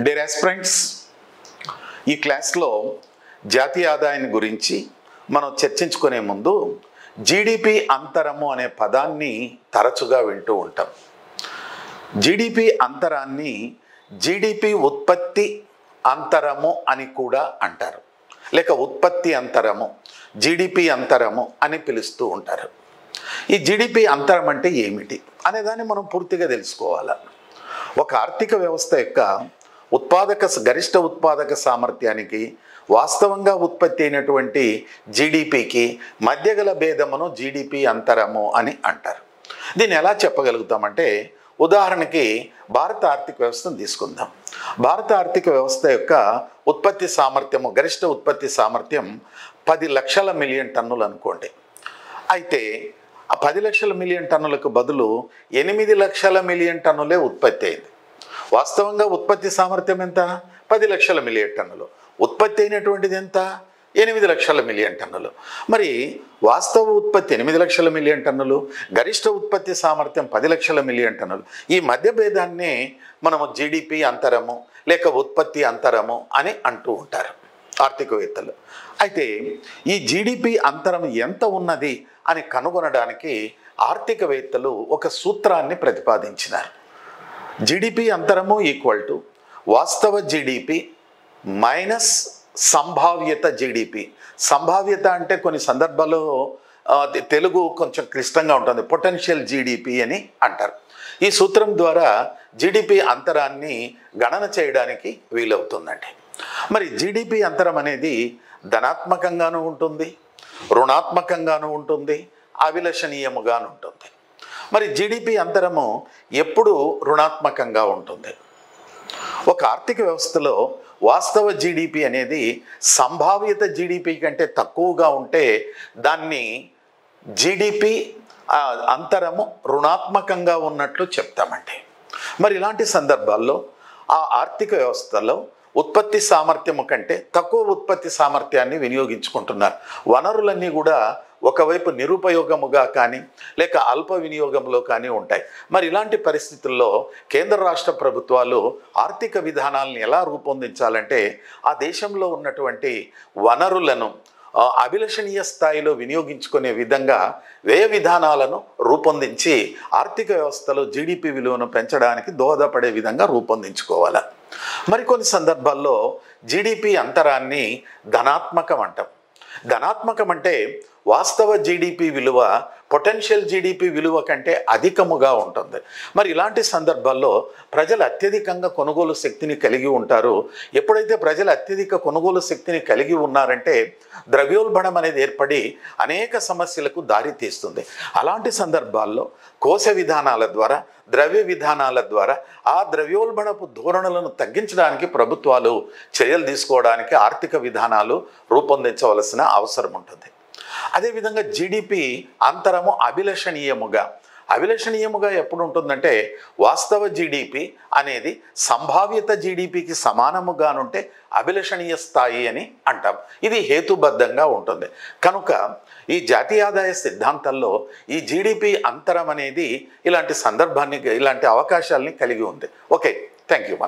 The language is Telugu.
డియర్ ఆస్పిరెంట్స్, ఈ క్లాస్లో జాతీయ ఆదాయాన్ని గురించి మనం చర్చించుకునే ముందు జీడిపి అంతరము అనే పదాన్ని తరచుగా వింటూ ఉంటాం. జీడిపి అంతరాన్ని జీడిపి ఉత్పత్తి అంతరము అని కూడా అంటారు, లేక ఉత్పత్తి అంతరము, జీడిపి అంతరము అని పిలుస్తూ ఉంటారు. ఈ జీడిపి అంతరం అంటే ఏమిటి అనేదాన్ని మనం పూర్తిగా తెలుసుకోవాలి. ఒక ఆర్థిక వ్యవస్థ యొక్క గరిష్ట ఉత్పాదక సామర్థ్యానికి వాస్తవంగా ఉత్పత్తి అయినటువంటి జీడిపికి మధ్య గల భేదమును జీడిపి అంతరము అని అంటారు. దీన్ని ఎలా చెప్పగలుగుతామంటే, ఉదాహరణకి భారత ఆర్థిక వ్యవస్థను తీసుకుందాం. భారత ఆర్థిక వ్యవస్థ యొక్క ఉత్పత్తి సామర్థ్యము, గరిష్ట ఉత్పత్తి సామర్థ్యం 10 లక్షల మిలియన్ టన్నులు అనుకోండి. అయితే ఆ 10 లక్షల మిలియన్ టన్నులకు బదులు 8 లక్షల మిలియన్ టన్నులే ఉత్పత్తి అయింది. వాస్తవంగా ఉత్పత్తి సామర్థ్యం ఎంత? 10 లక్షల మిలియన్ టన్నులు. ఉత్పత్తి అయినటువంటిది ఎంత? 8 లక్షల మిలియన్ టన్నులు. మరి వాస్తవ ఉత్పత్తి 8 లక్షల మిలియన్ టన్నులు, గరిష్ట ఉత్పత్తి సామర్థ్యం 10 లక్షల మిలియన్ టన్నులు. ఈ మధ్య భేదాన్నే మనము జీడిపి అంతరము లేక ఉత్పత్తి అంతరము అని అంటూ ఉంటారు ఆర్థికవేత్తలు. అయితే ఈ జీడిపి అంతరం ఎంత ఉన్నది అని కనుగొనడానికి ఆర్థికవేత్తలు ఒక సూత్రాన్ని ప్రతిపాదించినారు. జీడిపి అంతరము ఈక్వల్ టు వాస్తవ జీడిపి మైనస్ సంభావ్యత జీడిపి. సంభావ్యత అంటే కొన్ని సందర్భాల్లో తెలుగు కొంచెం క్లిష్టంగా ఉంటుంది, పొటెన్షియల్ జీడిపి అని అంటారు. ఈ సూత్రం ద్వారా జీడిపి అంతరాన్ని గణన చేయడానికి వీలవుతుందండి. మరి జీడిపి అంతరం అనేది ధనాత్మకంగానూ ఉంటుంది, రుణాత్మకంగానూ ఉంటుంది, అభిలషణీయముగాను ఉంటుంది. మరి జీడిపి అంతరము ఎప్పుడు రుణాత్మకంగా ఉంటుంది? ఒక ఆర్థిక వ్యవస్థలో వాస్తవ జీడిపి అనేది సంభావ్యత జీడిపి కంటే తక్కువగా ఉంటే దాన్ని జీడిపి అంతరము రుణాత్మకంగా ఉన్నట్లు చెప్తామండి. మరి ఇలాంటి సందర్భాల్లో ఆ ఆర్థిక వ్యవస్థలో ఉత్పత్తి సామర్థ్యము కంటే తక్కువ ఉత్పత్తి సామర్థ్యాన్ని వినియోగించుకుంటున్నారు. వనరులన్నీ కూడా ఒకవైపు నిరుపయోగముగా కానీ లేక అల్ప వినియోగంలో కానీ ఉంటాయి. మరి ఇలాంటి పరిస్థితుల్లో కేంద్ర రాష్ట్ర ప్రభుత్వాలు ఆర్థిక విధానాలను ఎలా రూపొందించాలంటే, ఆ దేశంలో ఉన్నటువంటి వనరులను అభిలషణీయ స్థాయిలో వినియోగించుకునే విధంగా వ్యయ విధానాలను రూపొందించి ఆర్థిక వ్యవస్థలో జీడిపి విలువను పెంచడానికి దోహదపడే విధంగా రూపొందించుకోవాలి. మరికొన్ని సందర్భాల్లో జీడిపి అంతరాన్ని ధనాత్మకం అంటాం. ధనాత్మకం అంటే వాస్తవ జీడిపి విలువ పొటెన్షియల్ జీడిపి విలువ కంటే అధికముగా ఉంటుంది. మరి ఇలాంటి సందర్భాల్లో ప్రజలు అత్యధికంగా కొనుగోలు శక్తిని కలిగి ఉంటారు. ఎప్పుడైతే ప్రజలు అత్యధిక కొనుగోలు శక్తిని కలిగి ఉన్నారంటే ద్రవ్యోల్బణం అనేది ఏర్పడి అనేక సమస్యలకు దారి తీస్తుంది. అలాంటి సందర్భాల్లో కోశ విధానాల ద్వారా, ద్రవ్య విధానాల ద్వారా ఆ ద్రవ్యోల్బణపు ధోరణులను తగ్గించడానికి ప్రభుత్వాలు చర్యలు తీసుకోవడానికి ఆర్థిక విధానాలు రూపొందించవలసిన అవసరం ఉంటుంది. అదేవిధంగా జీడిపి అంతరము అభిలషణీయముగా ఎప్పుడు ఉంటుందంటే, వాస్తవ జీడిపి అనేది సంభావ్యత జీడిపికి సమానముగానుంటే అభిలషణీయ స్థాయి అని అంటాం. ఇది హేతుబద్ధంగా ఉంటుంది. కనుక ఈ జాతీయ ఆదాయ సిద్ధాంతంలో ఈ జీడిపి అంతరం అనేది ఇలాంటి అవకాశాలని కలిగి ఉంది. Okay, thank you.